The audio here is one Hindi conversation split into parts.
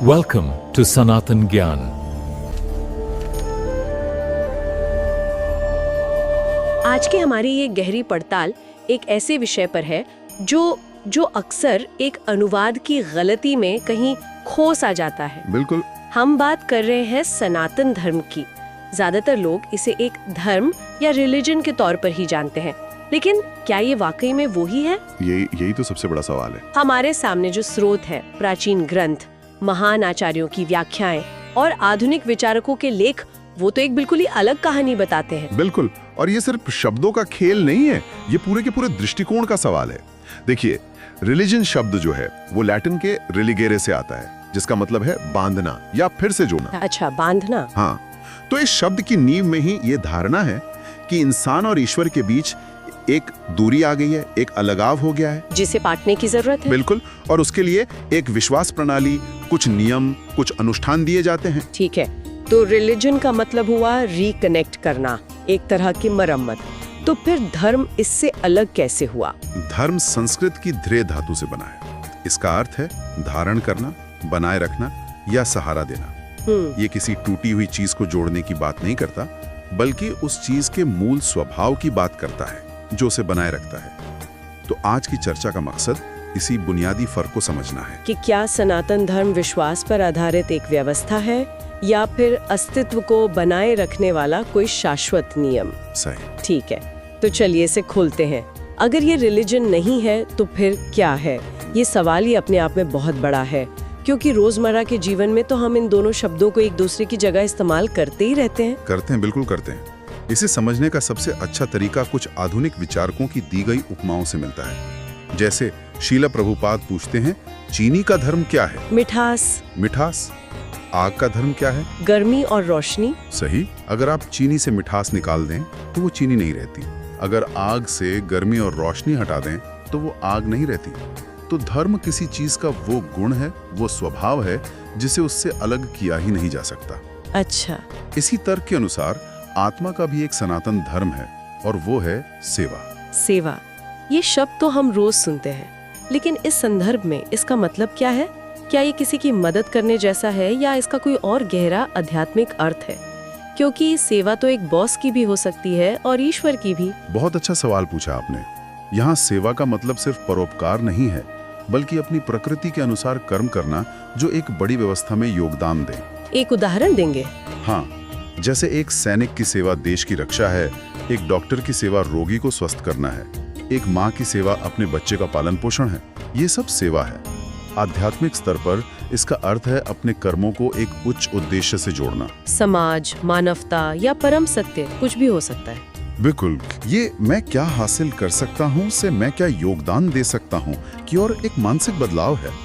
Welcome to Sanatan Gyan. आज की हमारी ये गहरी पड़ताल एक ऐसे विषय पर है जो अक्सर एक अनुवाद की गलती में कहीं खो सा जाता है। बिल्कुल। हम बात कर रहे हैं सनातन धर्म की। ज्यादातर लोग इसे एक धर्म या रिलीजन के तौर पर ही जानते हैं, लेकिन क्या ये वाकई में वो ही है? यही तो सबसे बड़ा सवाल है। हमारे सामने जो स्रोत है, प्राचीन ग्रंथ, महान आचार्यों की व्याख्याएं और आधुनिक विचारकों के लेख, वो तो एक बिल्कुल ही अलग कहानी बताते हैं। बिल्कुल। और ये सिर्फ शब्दों का खेल नहीं है, ये पूरे के पूरे दृष्टिकोण का सवाल है। देखिए, रिलीजन शब्द जो है वो लैटिन के रिलीगेरे से आता है, जिसका मतलब है बांधना या फिर से जोड़ना। अच्छा, बांधना। हाँ, तो इस शब्द की नींव में ही ये धारणा है कि इंसान और ईश्वर के बीच एक दूरी आ गई है, एक अलगाव हो गया है, जिसे पाटने की जरूरत है। बिल्कुल। और उसके लिए एक विश्वास प्रणाली, कुछ नियम, कुछ अनुष्ठान दिए जाते हैं। ठीक है, तो रिलीजन का मतलब हुआ रिकनेक्ट करना, एक तरह की मरम्मत। तो फिर धर्म इससे अलग कैसे हुआ? धर्म संस्कृत की ध्रेय धातु से बना है। इसका अर्थ है धारण करना, बनाए रखना या सहारा देना। ये किसी टूटी हुई चीज को जोड़ने की बात नहीं करता, बल्कि उस चीज के मूल स्वभाव की बात करता है जो उसे बनाए रखता है। तो आज की चर्चा का मकसद इसी बुनियादी फर्क को समझना है कि क्या सनातन धर्म विश्वास पर आधारित एक व्यवस्था है या फिर अस्तित्व को बनाए रखने वाला कोई शाश्वत नियम। सही। ठीक है, तो चलिए इसे खोलते हैं। अगर ये रिलीजन नहीं है तो फिर क्या है? ये सवाल ही अपने आप में बहुत बड़ा है, क्योंकि रोजमर्रा के जीवन में तो हम इन दोनों शब्दों को एक दूसरे की जगह इस्तेमाल करते ही रहते हैं। बिल्कुल करते हैं। इसे समझने का सबसे अच्छा तरीका कुछ आधुनिक विचारकों की दी गई उपमाओं से मिलता है। जैसे शीला प्रभुपाद पूछते हैं, चीनी का धर्म क्या है? मिठास। आग का धर्म क्या है? गर्मी और रोशनी। सही। अगर आप चीनी से मिठास निकाल दें तो वो चीनी नहीं रहती। अगर आग से गर्मी और रोशनी हटा दें तो वो आग नहीं रहती। तो धर्म किसी चीज का वो गुण है, वो स्वभाव है जिसे उससे अलग किया ही नहीं जा सकता। अच्छा। इसी तर्क के अनुसार आत्मा का भी एक सनातन धर्म है, और वो है सेवा। ये शब्द तो हम रोज सुनते हैं, लेकिन इस संदर्भ में इसका मतलब क्या है? क्या ये किसी की मदद करने जैसा है या इसका कोई और गहरा आध्यात्मिक अर्थ है? क्योंकि सेवा तो एक बॉस की भी हो सकती है और ईश्वर की भी। बहुत अच्छा सवाल पूछा आपने। यहाँ सेवा का मतलब सिर्फ परोपकार नहीं है, बल्कि अपनी प्रकृति के अनुसार कर्म करना जो एक बड़ी व्यवस्था में योगदान दे। एक उदाहरण देंगे? हाँ, जैसे एक सैनिक की सेवा देश की रक्षा है, एक डॉक्टर की सेवा रोगी को स्वस्थ करना है, एक माँ की सेवा अपने बच्चे का पालन पोषण है। ये सब सेवा है। आध्यात्मिक स्तर पर इसका अर्थ है अपने कर्मों को एक उच्च उद्देश्य से जोड़ना। समाज, मानवता या परम सत्य, कुछ भी हो सकता है। बिल्कुल। ये मैं क्या हासिल कर सकता हूँ से मैं क्या योगदान दे सकता हूँ की ओर एक मानसिक बदलाव है।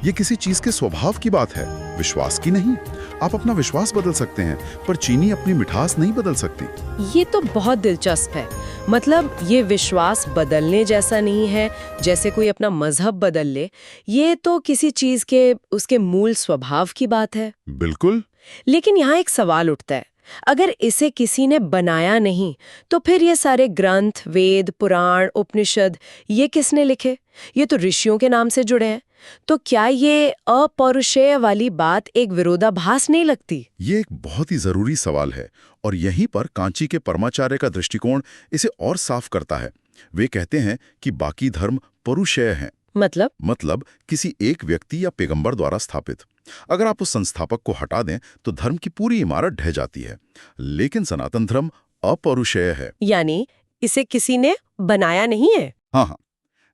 ये किसी चीज के स्वभाव की बात है, विश्वास की नहीं। आप अपना विश्वास बदल सकते हैं, पर चीनी अपनी मिठास नहीं बदल सकती। ये तो बहुत दिलचस्प है। मतलब ये विश्वास बदलने जैसा नहीं है जैसे कोई अपना मजहब बदल ले। ये तो किसी चीज के उसके मूल स्वभाव की बात है। बिल्कुल। लेकिन यहाँ एक सवाल उठता है, अगर इसे किसी ने बनाया नहीं तो फिर ये सारे ग्रंथ, वेद, पुराण, उपनिषद, ये किसने लिखे? ये तो ऋषियों के नाम से जुड़े हैं। तो क्या ये अपौरुषेय वाली बात एक विरोधाभास नहीं लगती? ये एक बहुत ही जरूरी सवाल है, और यहीं पर कांची के परमाचार्य का दृष्टिकोण इसे और साफ करता है। वे कहते हैं कि बाकी धर्म पौरुषेय हैं। मतलब किसी एक व्यक्ति या पैगंबर द्वारा स्थापित। अगर आप उस संस्थापक को हटा दें तो धर्म की पूरी इमारत ढह जाती है। लेकिन सनातन धर्म अपौरुषेय है, यानी इसे किसी ने बनाया नहीं है। हाँ,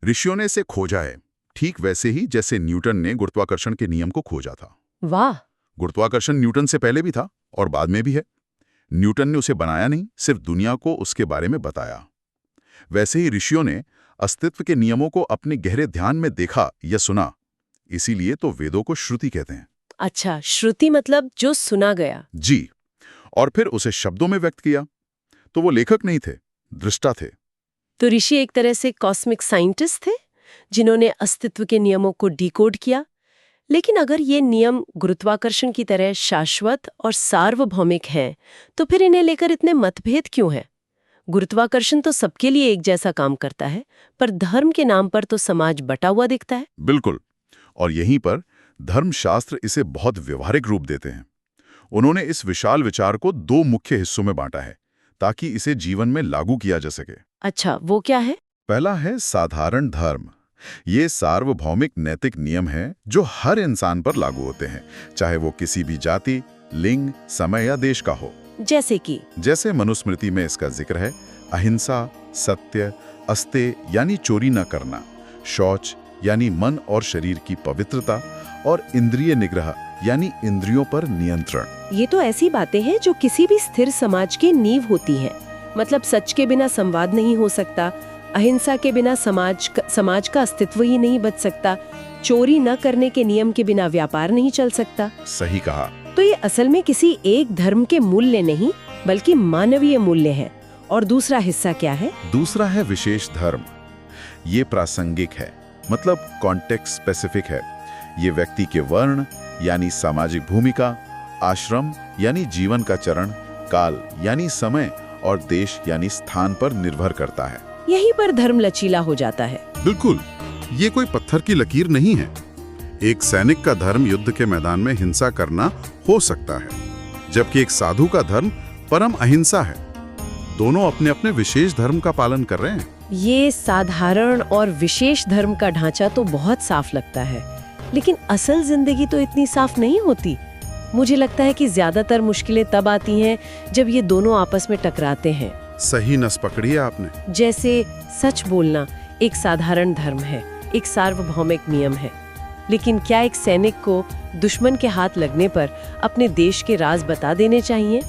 ऋषियों ने इसे खोजा है, ठीक वैसे ही जैसे न्यूटन ने गुरुत्वाकर्षण के नियम को खोजा था। वाह। गुरुत्वाकर्षण न्यूटन से पहले भी था और बाद में भी है। न्यूटन ने उसे बनाया नहीं, सिर्फ दुनिया को उसके बारे में बताया। वैसे ही ऋषियों ने अस्तित्व के नियमों को अपने गहरे ध्यान में देखा या सुना। इसीलिए तो वेदों को श्रुति कहते हैं। अच्छा, श्रुति मतलब जो सुना गया। जी। और फिर उसे शब्दों में व्यक्त किया। तो वो लेखक नहीं थे, दृष्टा थे। तो ऋषि एक तरह से कॉस्मिक साइंटिस्ट थे जिन्होंने अस्तित्व के नियमों को डिकोड किया। लेकिन अगर ये नियम गुरुत्वाकर्षण की तरह शाश्वत और सार्वभौमिक हैं, तो फिर इन्हें लेकर इतने मतभेद क्यों हैं? गुरुत्वाकर्षण तो सबके लिए एक जैसा काम करता है, पर धर्म के नाम पर तो समाज बटा हुआ दिखता है। बिल्कुल। और यहीं पर धर्मशास्त्र इसे बहुत व्यवहारिक रूप देते हैं। उन्होंने इस विशाल विचार को 2 मुख्य हिस्सों में बांटा है ताकि इसे जीवन में लागू किया जा सके। अच्छा, वो क्या है? पहला है साधारण धर्म। ये सार्वभौमिक नैतिक नियम हैं जो हर इंसान पर लागू होते हैं, चाहे वो किसी भी जाति, लिंग, समय या देश का हो। जैसे मनुस्मृति में इसका जिक्र है, अहिंसा, सत्य, अस्तेय यानी चोरी न करना, शौच यानी मन और शरीर की पवित्रता, और इंद्रिय निग्रह यानी इंद्रियों पर नियंत्रण। ये तो ऐसी बातें हैं जो किसी भी स्थिर समाज की नींव होती हैं। मतलब सच के बिना संवाद नहीं हो सकता, अहिंसा के बिना समाज का अस्तित्व ही नहीं बच सकता, चोरी न करने के नियम के बिना व्यापार नहीं चल सकता। सही कहा। तो ये असल में किसी एक धर्म के मूल्य नहीं बल्कि मानवीय मूल्य हैं। और दूसरा हिस्सा क्या है? दूसरा है विशेष धर्म। ये प्रासंगिक है, मतलब कॉन्टेक्स्ट स्पेसिफिक है। ये व्यक्ति के वर्ण यानी सामाजिक भूमिका, आश्रम यानी जीवन का चरण, काल यानी समय, और देश यानी स्थान पर निर्भर करता है। यहीं पर धर्म लचीला हो जाता है। बिल्कुल, ये कोई पत्थर की लकीर नहीं है। एक सैनिक का धर्म युद्ध के मैदान में हिंसा करना हो सकता है, जबकि एक साधु का धर्म परम अहिंसा है। दोनों अपने अपने विशेष धर्म का पालन कर रहे हैं। ये साधारण और विशेष धर्म का ढांचा तो बहुत साफ लगता है, लेकिन असल जिंदगी तो इतनी साफ नहीं होती। मुझे लगता है कि ज्यादातर मुश्किलें तब आती हैं जब ये दोनों आपस में टकराते हैं। सही नस पकड़ी है आपने। जैसे सच बोलना एक साधारण धर्म है, एक सार्वभौमिक नियम है, लेकिन क्या एक सैनिक को दुश्मन के हाथ लगने पर अपने देश के राज बता देने चाहिए?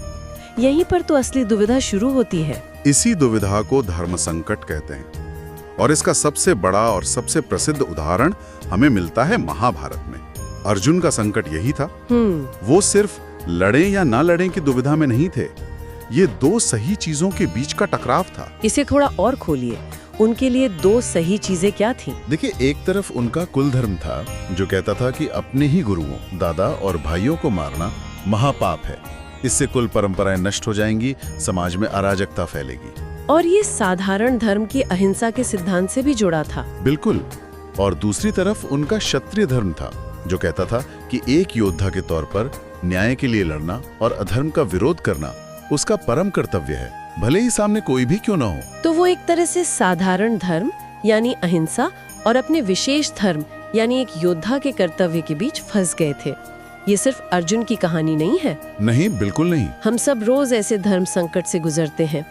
यहीं पर तो असली दुविधा शुरू होती है। इसी दुविधा को धर्म संकट कहते हैं, और इसका सबसे बड़ा और सबसे प्रसिद्ध उदाहरण हमें मिलता है महाभारत में। अर्जुन का संकट यही था। वो सिर्फ लड़े या ना लड़े की दुविधा में नहीं थे, ये 2 सही चीजों के बीच का टकराव था। इसे थोड़ा और खोलिए, उनके लिए 2 सही चीजें क्या थीं? देखिए, एक तरफ उनका कुल धर्म था जो कहता था कि अपने ही गुरुओं, दादा और भाइयों को मारना महापाप है, इससे कुल परंपराएं नष्ट हो जाएंगी, समाज में अराजकता फैलेगी। और ये साधारण धर्म की अहिंसा के सिद्धांत से भी जुड़ा था। बिल्कुल। और दूसरी तरफ उनका क्षत्रिय धर्म था जो कहता था कि एक योद्धा के तौर पर न्याय के लिए लड़ना और अधर्म का विरोध करना उसका परम कर्तव्य है, भले ही सामने कोई भी क्यों ना हो। तो वो एक तरह से साधारण धर्म यानी अहिंसा और अपने विशेष धर्म यानी एक योद्धा के कर्तव्य के बीच फंस गए थे। ये सिर्फ अर्जुन की कहानी नहीं है। नहीं, बिल्कुल नहीं। हम सब रोज ऐसे धर्म संकट से गुजरते हैं।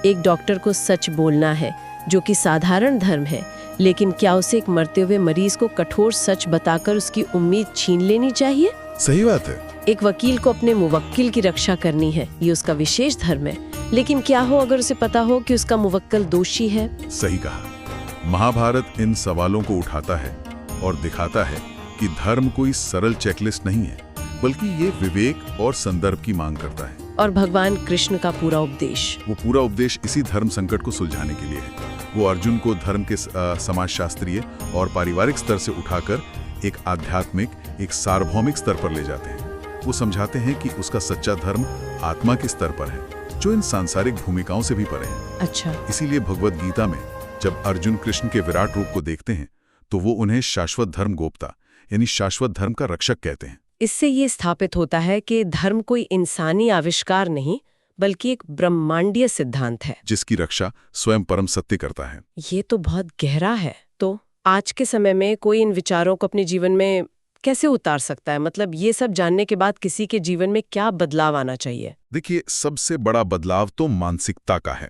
एक डॉक्टर को सच बोलना है जो कि साधारण धर्म है, लेकिन क्या उसे एक मरते हुए मरीज को कठोर सच बताकर उसकी उम्मीद छीन लेनी चाहिए? सही बात है। एक वकील को अपने मुवक्किल की रक्षा करनी है, ये उसका विशेष धर्म है, लेकिन क्या हो अगर उसे पता हो कि उसका मुवक्किल दोषी है? सही कहा। महाभारत इन सवालों को उठाता है और दिखाता है कि धर्म कोई सरल चेकलिस्ट नहीं है, बल्कि ये विवेक और संदर्भ की मांग करता है। और भगवान कृष्ण का पूरा उपदेश, वो पूरा उपदेश इसी धर्म संकट को सुलझाने के लिए है। वो अर्जुन को धर्म के समाजशास्त्रीय और पारिवारिक स्तर से उठाकर एक आध्यात्मिक, एक सार्वभौमिक स्तर पर ले जाते हैं। वो समझाते हैं कि उसका सच्चा धर्म आत्मा के स्तर पर है, जो इन सांसारिक भूमिकाओं से भी परे है। अच्छा। इसीलिए भगवद गीता में जब अर्जुन कृष्ण के विराट रूप को देखते हैं तो वो उन्हें शाश्वत धर्म गोप्ता यानी शाश्वत धर्म का रक्षक कहते हैं। इससे ये स्थापित होता है कि धर्म कोई इंसानी आविष्कार नहीं बल्कि एक ब्रह्मांडीय सिद्धांत है जिसकी रक्षा स्वयं परम सत्य करता है। ये तो बहुत गहरा है। तो आज के समय में कोई इन विचारों को अपने जीवन में कैसे उतार सकता है? मतलब ये सब जानने के बाद किसी के जीवन में क्या बदलाव आना चाहिए? देखिए, सबसे बड़ा बदलाव तो मानसिकता का है।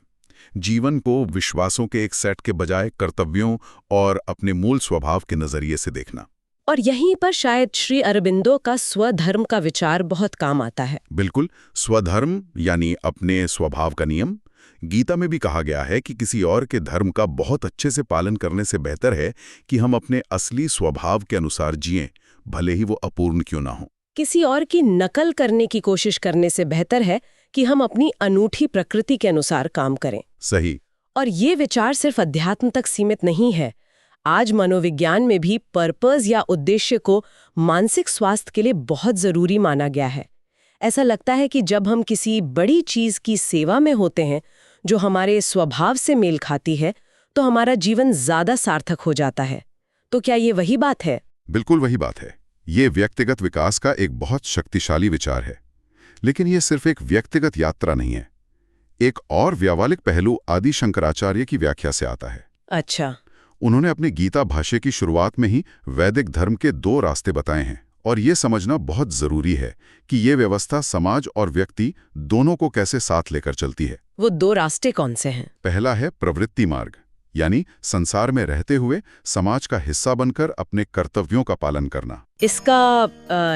जीवन को विश्वासों के एक सेट के बजाय कर्तव्यों और अपने मूल स्वभाव के नजरिए से देखना। और यहीं पर शायद श्री अरबिंदो का स्वधर्म का विचार बहुत काम आता है। बिल्कुल, स्वधर्म यानी अपने स्वभाव का नियम। गीता में भी कहा गया है कि किसी और के धर्म का बहुत अच्छे से पालन करने से बेहतर है कि हम अपने असली स्वभाव के अनुसार जिएं, भले ही वो अपूर्ण क्यों ना हो। किसी और की नकल करने की कोशिश करने से बेहतर है कि हम अपनी अनूठी प्रकृति के अनुसार काम करें। सही। और ये विचार सिर्फ अध्यात्म तक सीमित नहीं है। आज मनोविज्ञान में भी पर्पस या उद्देश्य को मानसिक स्वास्थ्य के लिए बहुत जरूरी माना गया है। ऐसा लगता है कि जब हम किसी बड़ी चीज की सेवा में होते हैं जो हमारे स्वभाव से मेल खाती है, तो हमारा जीवन ज्यादा सार्थक हो जाता है। तो क्या ये वही बात है? बिल्कुल वही बात है। ये व्यक्तिगत विकास का एक बहुत शक्तिशाली विचार है, लेकिन ये सिर्फ एक व्यक्तिगत यात्रा नहीं है। एक और व्यावहारिक पहलू आदि शंकराचार्य की व्याख्या से आता है। अच्छा। उन्होंने अपनी गीता भाष्य की शुरुआत में ही वैदिक धर्म के 2 रास्ते बताए हैं, और ये समझना बहुत जरूरी है कि ये व्यवस्था समाज और व्यक्ति दोनों को कैसे साथ लेकर चलती है। वो 2 रास्ते कौन से हैं? पहला है प्रवृत्ति मार्ग, यानी संसार में रहते हुए समाज का हिस्सा बनकर अपने कर्तव्यों का पालन करना। इसका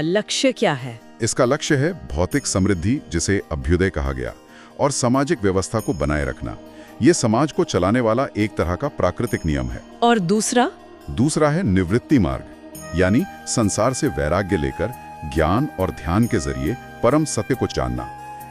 लक्ष्य क्या है? इसका लक्ष्य है भौतिक समृद्धि, जिसे अभ्युदय कहा गया, और सामाजिक व्यवस्था को बनाए रखना। ये समाज को चलाने वाला एक तरह का प्राकृतिक नियम है। और दूसरा है निवृत्ति मार्ग, यानी संसार से वैराग्य लेकर ज्ञान और ध्यान के जरिए परम सत्य को जानना।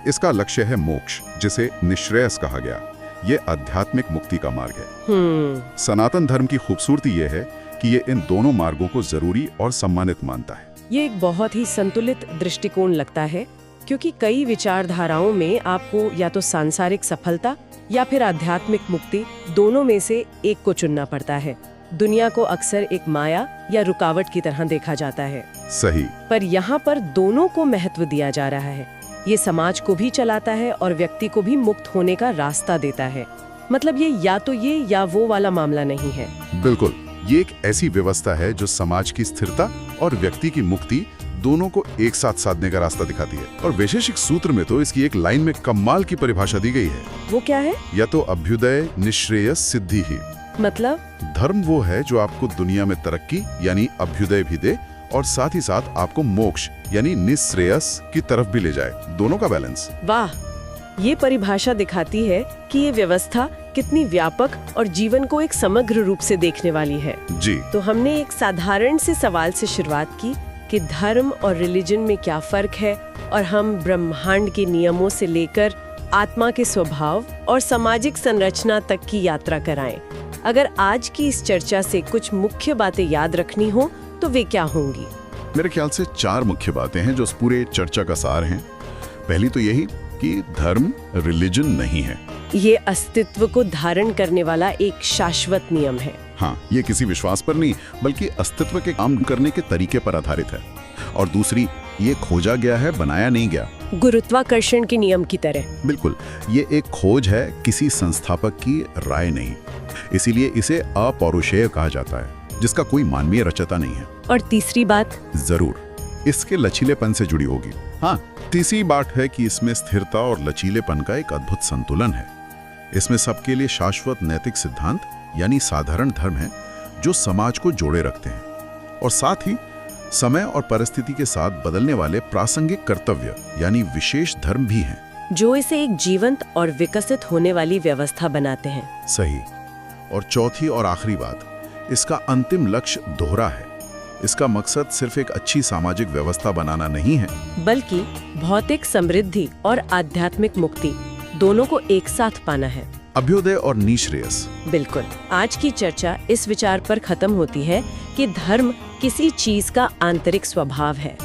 इसका लक्ष्य है मोक्ष, जिसे निःश्रेयस कहा गया। ये आध्यात्मिक मुक्ति का मार्ग है। सनातन धर्म की खूबसूरती ये है कि ये इन दोनों मार्गों को जरूरी और सम्मानित मानता है। ये एक बहुत ही संतुलित दृष्टिकोण लगता है, क्योंकि कई विचारधाराओं में आपको या तो सांसारिक सफलता या फिर आध्यात्मिक मुक्ति, दोनों में से एक को चुनना पड़ता है। दुनिया को अक्सर एक माया या रुकावट की तरह देखा जाता है। सही। पर यहाँ पर दोनों को महत्व दिया जा रहा है। ये समाज को भी चलाता है और व्यक्ति को भी मुक्त होने का रास्ता देता है। मतलब ये या वो वाला मामला नहीं है। बिल्कुल, ये एक ऐसी व्यवस्था है जो समाज की स्थिरता और व्यक्ति की मुक्ति दोनों को एक साथ साधने का रास्ता दिखाती है। और वैशेषिक सूत्र में तो इसकी एक लाइन में कमाल की परिभाषा दी गई है। वो क्या है? या तो अभ्युदय निःश्रेयस सिद्धि ही। मतलब धर्म वो है जो आपको दुनिया में तरक्की यानी अभ्युदय भी दे, और साथ ही साथ आपको मोक्ष यानी निःश्रेयस की तरफ भी ले जाए। दोनों का बैलेंस। वाह, ये परिभाषा दिखाती है कि ये व्यवस्था कितनी व्यापक और जीवन को एक समग्र रूप से देखने वाली है। जी। तो हमने एक साधारण से सवाल से शुरुआत की कि धर्म और रिलीजन में क्या फर्क है, और हम ब्रह्मांड के नियमों से लेकर आत्मा के स्वभाव और सामाजिक संरचना तक की यात्रा कराएं। अगर आज की इस चर्चा से कुछ मुख्य बातें याद रखनी हो तो वे क्या होंगी? मेरे ख्याल से 4 मुख्य बातें हैं जो इस पूरे चर्चा का सार हैं। पहली तो यही कि धर्म रिलीजन नहीं है। ये अस्तित्व को धारण करने वाला एक शाश्वत नियम है। हाँ, ये किसी विश्वास पर नहीं बल्कि अस्तित्व के काम करने के तरीके पर आधारित है। और दूसरी, ये खोजा गया है, बनाया नहीं गया। गुरुत्वाकर्षण के नियम की तरह। बिल्कुल, ये एक खोज है, किसी संस्थापक की राय नहीं। इसीलिए इसे अपौरुषेय कहा जाता है, जिसका कोई मानवीय रचयिता नहीं है। और तीसरी बात जरूर इसके लचीलेपन से जुड़ी होगी। हाँ, तीसरी बात है कि इसमें स्थिरता और लचीलेपन का एक अद्भुत संतुलन है। इसमें सबके लिए शाश्वत नैतिक सिद्धांत यानी साधारण धर्म है जो समाज को जोड़े रखते हैं, और साथ ही समय और परिस्थिति के साथ बदलने वाले प्रासंगिक कर्तव्य यानी विशेष धर्म भी हैं, जो इसे एक जीवंत और विकसित होने वाली व्यवस्था बनाते हैं। सही। और चौथी और आखिरी बात, इसका अंतिम लक्ष्य दोहरा है। इसका मकसद सिर्फ एक अच्छी सामाजिक व्यवस्था बनाना नहीं है, बल्कि भौतिक समृद्धि और आध्यात्मिक मुक्ति दोनों को एक साथ पाना है। अभ्युदय और निःश्रेयस। बिल्कुल। आज की चर्चा इस विचार पर खत्म होती है कि धर्म किसी चीज का आंतरिक स्वभाव है,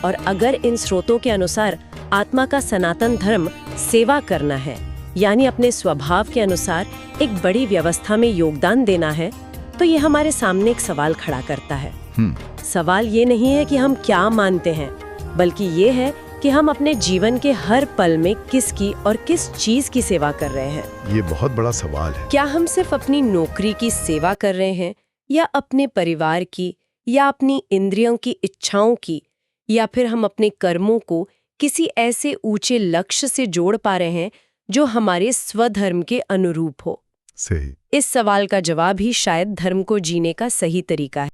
और अगर इन स्रोतों के अनुसार आत्मा का सनातन धर्म सेवा करना है, यानी अपने स्वभाव के अनुसार एक बड़ी व्यवस्था में योगदान देना है, तो ये हमारे सामने एक सवाल खड़ा करता है। सवाल ये नहीं है कि हम क्या मानते हैं, बल्कि ये है कि हम अपने जीवन के हर पल में किसकी और किस चीज की सेवा कर रहे हैं। ये बहुत बड़ा सवाल है। क्या हम सिर्फ अपनी नौकरी की सेवा कर रहे हैं, या अपने परिवार की, या अपनी इंद्रियों की इच्छाओं की, या फिर हम अपने कर्मों को किसी ऐसे ऊंचे लक्ष्य से जोड़ पा रहे हैं जो हमारे स्वधर्म के अनुरूप हो? सही। इस सवाल का जवाब ही शायद धर्म को जीने का सही तरीका है।